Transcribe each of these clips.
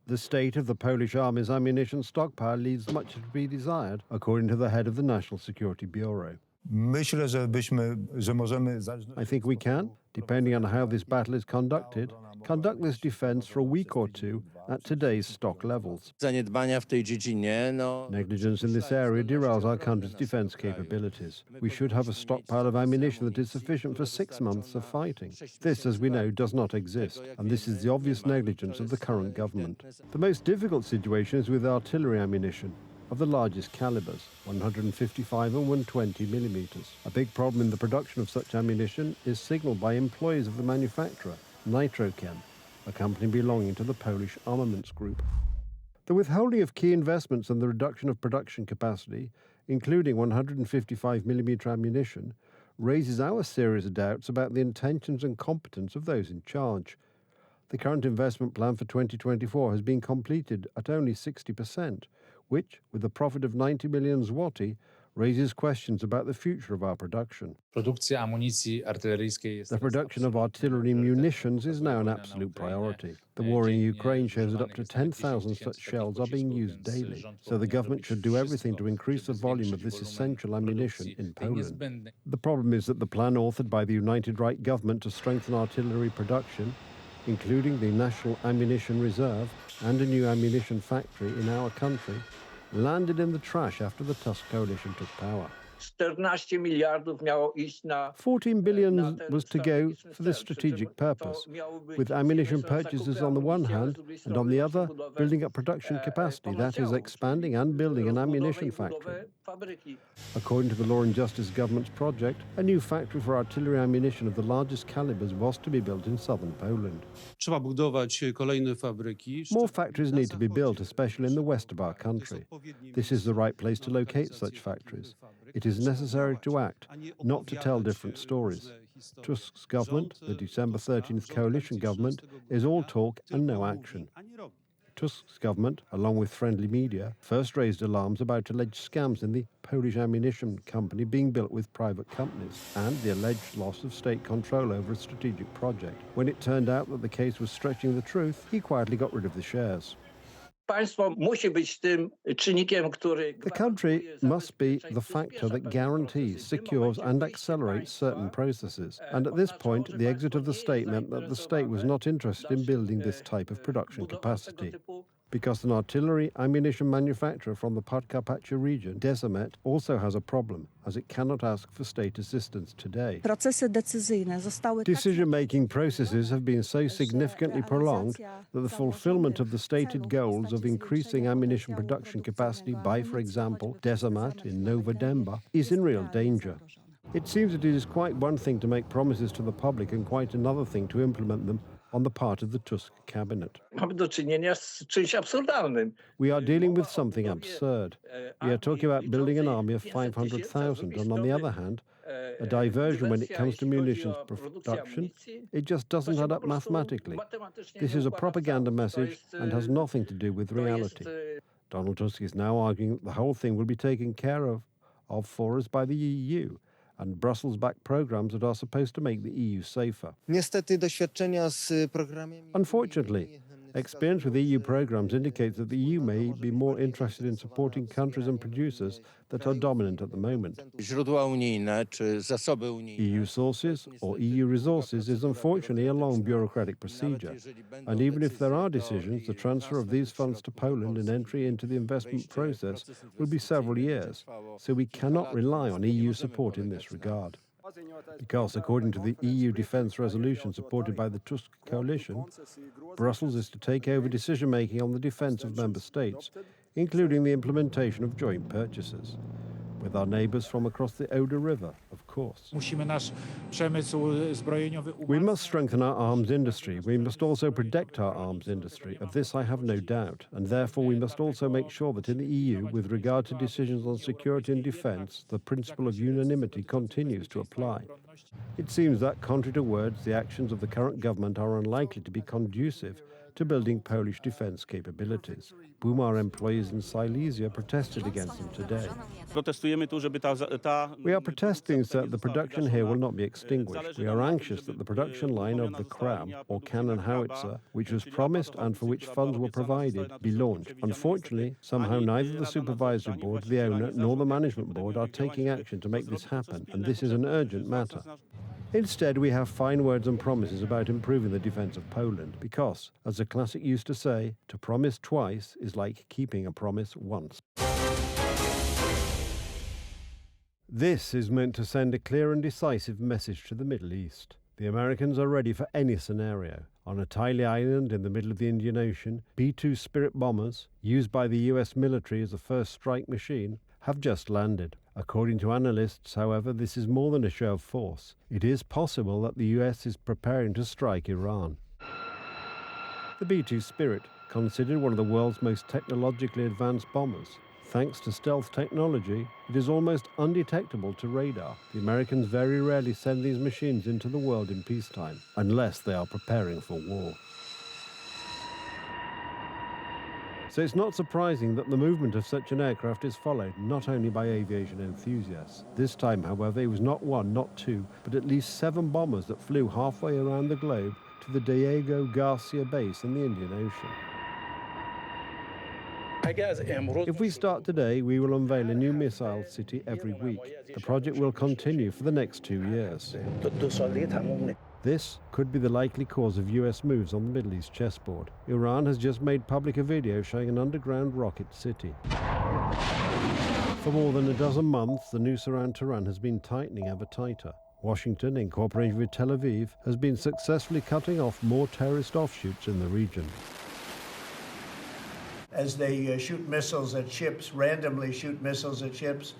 The state of the Polish army's ammunition stockpile leaves much to be desired, according to the head of the National Security Bureau. I think we can, depending on how this battle is conducted, conduct this defense for a week or two at today's stock levels. Negligence in this area derails our country's defense capabilities. We should have a stockpile of ammunition that is sufficient for 6 months of fighting. This, as we know, does not exist, and this is the obvious negligence of the current government. The most difficult situation is with artillery ammunition of the largest calibers, 155 and 120 millimeters. A big problem in the production of such ammunition is signaled by employees of the manufacturer, Nitrochem, a company belonging to the Polish Armaments Group. The withholding of key investments and the reduction of production capacity, including 155 millimeter ammunition, raises our serious doubts about the intentions and competence of those in charge. The current investment plan for 2024 has been completed at only 60%, which, with a profit of 90 million zloty, raises questions about the future of our production. The production of artillery munitions is now an absolute priority. The war in Ukraine shows that up to 10,000 such shells are being used daily, so the government should do everything to increase the volume of this essential ammunition in Poland. The problem is that the plan authored by the United Right government to strengthen artillery production, including the National Ammunition Reserve and a new ammunition factory in our country, landed in the trash after the Tusk coalition took power. 14 billion was to go for this strategic purpose, with ammunition purchases on the one hand, and on the other, building up production capacity, that is, expanding and building an ammunition factory. According to the Law and Justice government's project, a new factory for artillery ammunition of the largest calibers was to be built in southern Poland. More factories need to be built, especially in the west of our country. This is the right place to locate such factories. It is necessary to act, not to tell different stories. Tusk's government, the December 13th coalition government, is all talk and no action. Tusk's government, along with friendly media, first raised alarms about alleged scams in the Polish ammunition company being built with private companies and the alleged loss of state control over a strategic project. When it turned out that the case was stretching the truth, he quietly got rid of the shares. The country must be the factor that guarantees, secures and accelerates certain processes. And at this point, the exit of the state meant that the state was not interested in building this type of production capacity. Because an artillery ammunition manufacturer from the Podkarpacia region, Desamet, also has a problem, as it cannot ask for state assistance today. Decision-making processes have been so significantly prolonged that the fulfillment of the stated goals of increasing ammunition production capacity by, for example, Desamat in Nowa Dęba, is in real danger. It seems that it is quite one thing to make promises to the public and quite another thing to implement them on the part of the Tusk cabinet. We are dealing with something absurd. We are talking about building an army of 500,000, and on the other hand, a diversion when it comes to munitions production. It just doesn't add up mathematically. This is a propaganda message and has nothing to do with reality. Donald Tusk is now arguing that the whole thing will be taken care of for us by the EU, and Brussels-backed programs that are supposed to make the EU safer. Unfortunately, experience with EU programs indicates that the EU may be more interested in supporting countries and producers that are dominant at the moment. EU sources or EU resources is unfortunately a long bureaucratic procedure, and even if there are decisions, the transfer of these funds to Poland and entry into the investment process will be several years, so we cannot rely on EU support in this regard. Because, according to the EU defence resolution supported by the Tusk coalition, Brussels is to take over decision-making on the defence of member states, including the implementation of joint purchases, with our neighbours from across the Oder River, of course. We must strengthen our arms industry. We must also protect our arms industry. Of this I have no doubt. And therefore we must also make sure that in the EU, with regard to decisions on security and defence, the principle of unanimity continues to apply. It seems that, contrary to words, the actions of the current government are unlikely to be conducive to building Polish defense capabilities. Bumar employees in Silesia protested against them today. We are protesting so that the production here will not be extinguished. We are anxious that the production line of the Kram, or cannon howitzer, which was promised and for which funds were provided, be launched. Unfortunately, somehow neither the supervisory board, the owner, nor the management board are taking action to make this happen, and this is an urgent matter. Instead, we have fine words and promises about improving the defense of Poland because, as a classic used to say, to promise twice is like keeping a promise once. This is meant to send a clear and decisive message to the Middle East. The Americans are ready for any scenario. On a tiny island in the middle of the Indian Ocean, B-2 Spirit bombers, used by the US military as a first strike machine, have just landed. According to analysts, however, this is more than a show of force. It is possible that the US is preparing to strike Iran. The B-2 Spirit, considered one of the world's most technologically advanced bombers. Thanks to stealth technology, it is almost undetectable to radar. The Americans very rarely send these machines into the world in peacetime, unless they are preparing for war. So it's not surprising that the movement of such an aircraft is followed not only by aviation enthusiasts. This time, however, it was not one, not two, but at least 7 bombers that flew halfway around the globe to the Diego Garcia base in the Indian Ocean. If we start today, we will unveil a new missile city every week. The project will continue for the next 2 years. This could be the likely cause of US moves on the Middle East chessboard. Iran has just made public a video showing an underground rocket city. For more than a dozen months, the noose around Tehran has been tightening ever tighter. Washington, in cooperation with Tel Aviv, has been successfully cutting off more terrorist offshoots in the region. As they shoot missiles at ships, randomly shoot missiles at ships,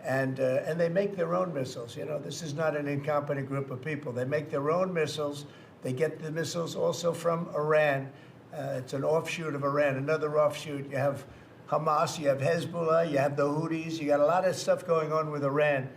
and they make their own missiles. You know, this is not an incompetent group of people. They make their own missiles. They get the missiles also from Iran. It's an offshoot of Iran, another offshoot. You have Hamas, you have Hezbollah, you have the Houthis. You got a lot of stuff going on with Iran.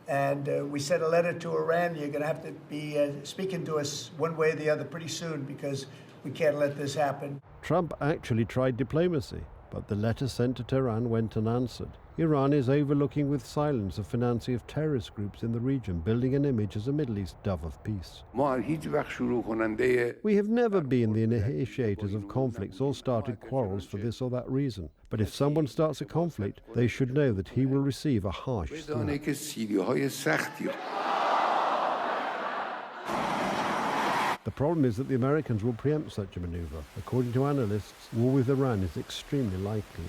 And we sent a letter to Iran. You're going to have to be speaking to us one way or the other pretty soon because we can't let this happen. Trump actually tried diplomacy, but the letter sent to Tehran went unanswered. Iran is overlooking with silence the financing of terrorist groups in the region, building an image as a Middle East dove of peace. We have never been the initiators of conflicts or started quarrels for this or that reason. But if someone starts a conflict, they should know that he will receive a harsh slap. The problem is that the Americans will preempt such a maneuver. According to analysts, war with Iran is extremely likely.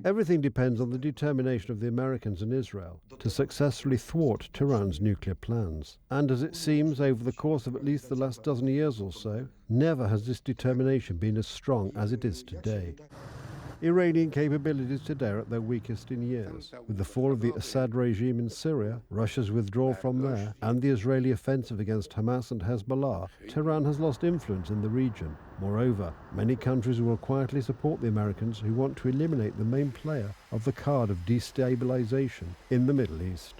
Everything depends on the determination of the Americans and Israel to successfully thwart Tehran's nuclear plans. And as it seems, over the course of at least the last dozen years or so, never has this determination been as strong as it is today. Iranian capabilities today are at their weakest in years. With the fall of the Assad regime in Syria, Russia's withdrawal from there, and the Israeli offensive against Hamas and Hezbollah, Tehran has lost influence in the region. Moreover, many countries will quietly support the Americans who want to eliminate the main player of the card of destabilization in the Middle East.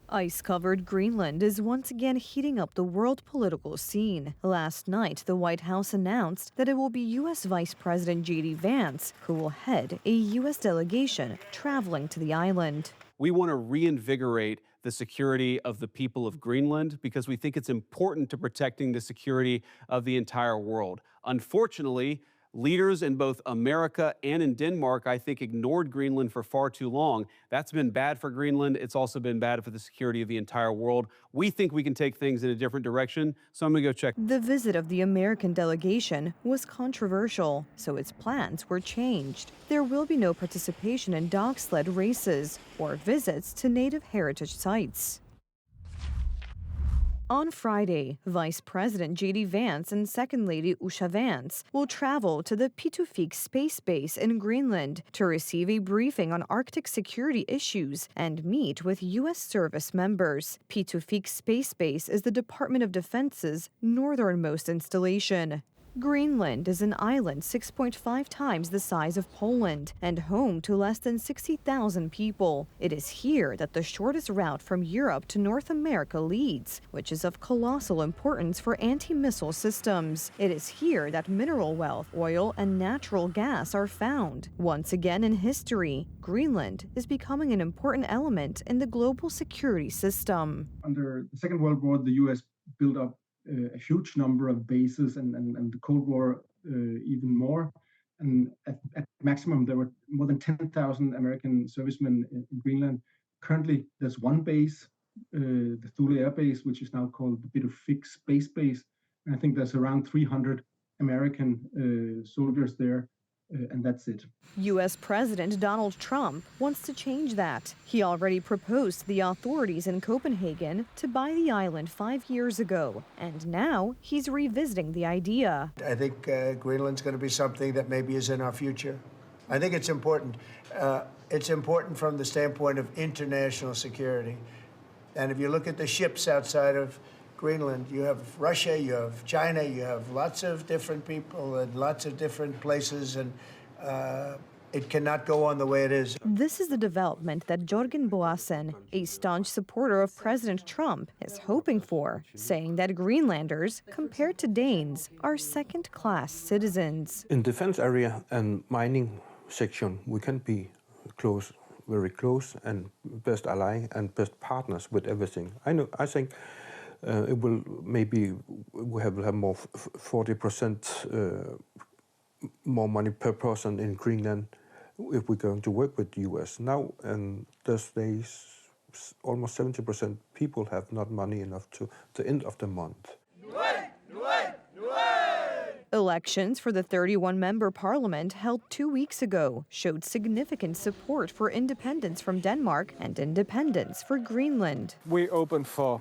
Ice-covered Greenland is once again heating up the world political scene. Last night, the White House announced that it will be U.S. Vice President J.D. Vance who will head a U.S. delegation traveling to the island. We want to reinvigorate the security of the people of Greenland because we think it's important to protecting the security of the entire world. Unfortunately, leaders in both America and in Denmark, I think, ignored Greenland for far too long. That's been bad for Greenland. It's also been bad for the security of the entire world. We think we can take things in a different direction, so I'm going to go check. The visit of the American delegation was controversial, so its plans were changed. There will be no participation in dog sled races or visits to native heritage sites. On Friday, Vice President J.D. Vance and Second Lady Usha Vance will travel to the Pitufik Space Base in Greenland to receive a briefing on Arctic security issues and meet with U.S. service members. Pitufik Space Base is the Department of Defense's northernmost installation. Greenland is an island 6.5 times the size of Poland and home to less than 60,000 people. It is here that the shortest route from Europe to North America leads, which is of colossal importance for anti-missile systems. It is here that mineral wealth, oil, and natural gas are found. Once again in history, Greenland is becoming an important element in the global security system. Under the Second World War, the U.S. built up a huge number of bases, and the Cold War even more. And at maximum, there were more than 10,000 American servicemen in Greenland. Currently, there's one base, the Thule Air Base, which is now called the Pituffik Space Base. And I think there's around 300 American soldiers there. And that's it. U.S. President Donald Trump wants to change that. He already proposed to the authorities in Copenhagen to buy the island 5 years ago, and now he's revisiting the idea. I think Greenland's going to be something that maybe is in our future. I think it's important. It's important from the standpoint of international security. And if you look at the ships outside of Greenland, you have Russia, you have China, you have lots of different people and lots of different places, and it cannot go on the way it is. This is the development that Jørgen Boasen, a staunch supporter of President Trump, is hoping for, saying that Greenlanders, compared to Danes, are second-class citizens. In defense area and mining section, we can be close, very close, and best ally and best partners with everything. I think it will maybe we will have more 40% more money per person in Greenland if we're going to work with the US now. And these days, almost 70% people have not money enough to the end of the month. Elections for the 31-member parliament held 2 weeks ago showed significant support for independence from Denmark and independence for Greenland. We're open for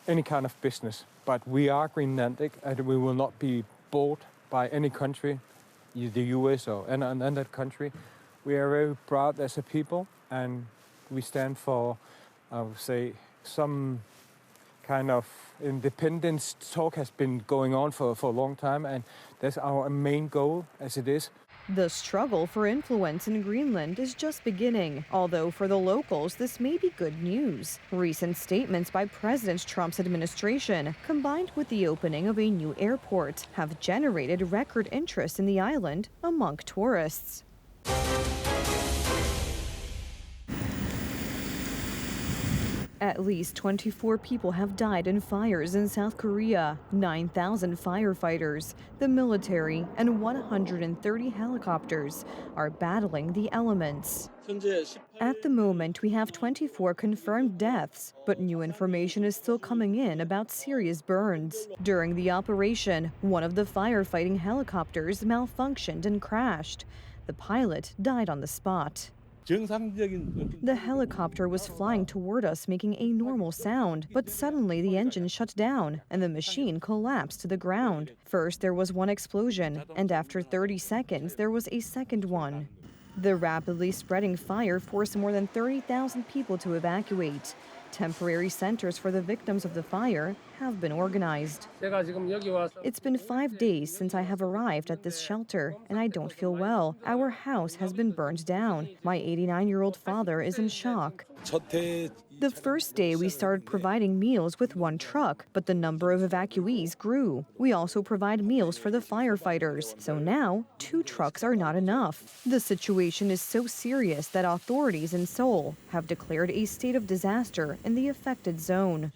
any kind of business, but we are Greenlandic and we will not be bought by any country, the US or another country. We are very proud as a people, and we stand for, I would say, some kind of independence talk has been going on for a long time, and that's our main goal as it is. The struggle for influence in Greenland is just beginning, although for the locals this may be good news. Recent statements by President Trump's administration, combined with the opening of a new airport, have generated record interest in the island among tourists. At least 24 people have died in fires in South Korea. 9,000 firefighters, the military, and 130 helicopters are battling the elements. At the moment, we have 24 confirmed deaths, but new information is still coming in about serious burns. During the operation, one of the firefighting helicopters malfunctioned and crashed. The pilot died on the spot. The helicopter was flying toward us, making a normal sound, but suddenly the engine shut down and the machine collapsed to the ground. First, there was one explosion, and after 30 seconds, there was a second one. The rapidly spreading fire forced more than 30,000 people to evacuate. Temporary centers for the victims of the fire have been organized. It's been 5 days since I have arrived at this shelter, and I don't feel well. Our house has been burned down. My 89-year-old father is in shock. The first day we started providing meals with one truck, but the number of evacuees grew. We also provide meals for the firefighters, so now 2 trucks are not enough. The situation is so serious that authorities in Seoul have declared a state of disaster in the affected zone.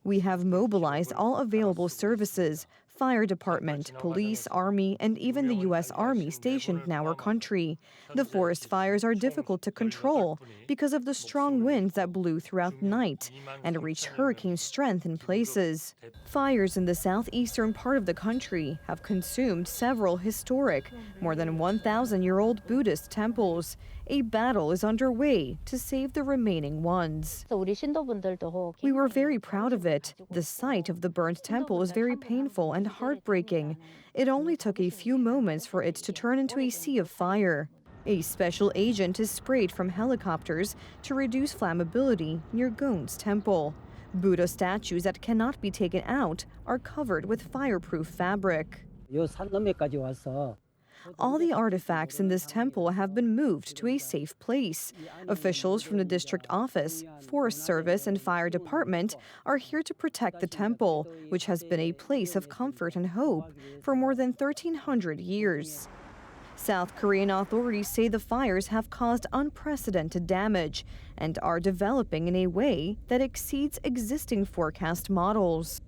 We have mobilized all available services, fire department, police, army, and even the U.S. Army stationed in our country. The forest fires are difficult to control because of the strong winds that blew throughout the night and reached hurricane strength in places. Fires in the southeastern part of the country have consumed several historic, more than 1,000-year-old Buddhist temples. A battle is underway to save the remaining ones. We were very proud of it. The sight of the burned temple is very painful and heartbreaking. It only took a few moments for it to turn into a sea of fire. A special agent is sprayed from helicopters to reduce flammability near Gon's temple. Buddha statues that cannot be taken out are covered with fireproof fabric. 요 산 너머까지 와서 All the artifacts in this temple have been moved to a safe place. Officials from the district office, Forest Service, and fire department are here to protect the temple, which has been a place of comfort and hope for more than 1,300 years. South Korean authorities say the fires have caused unprecedented damage and are developing in a way that exceeds existing forecast models.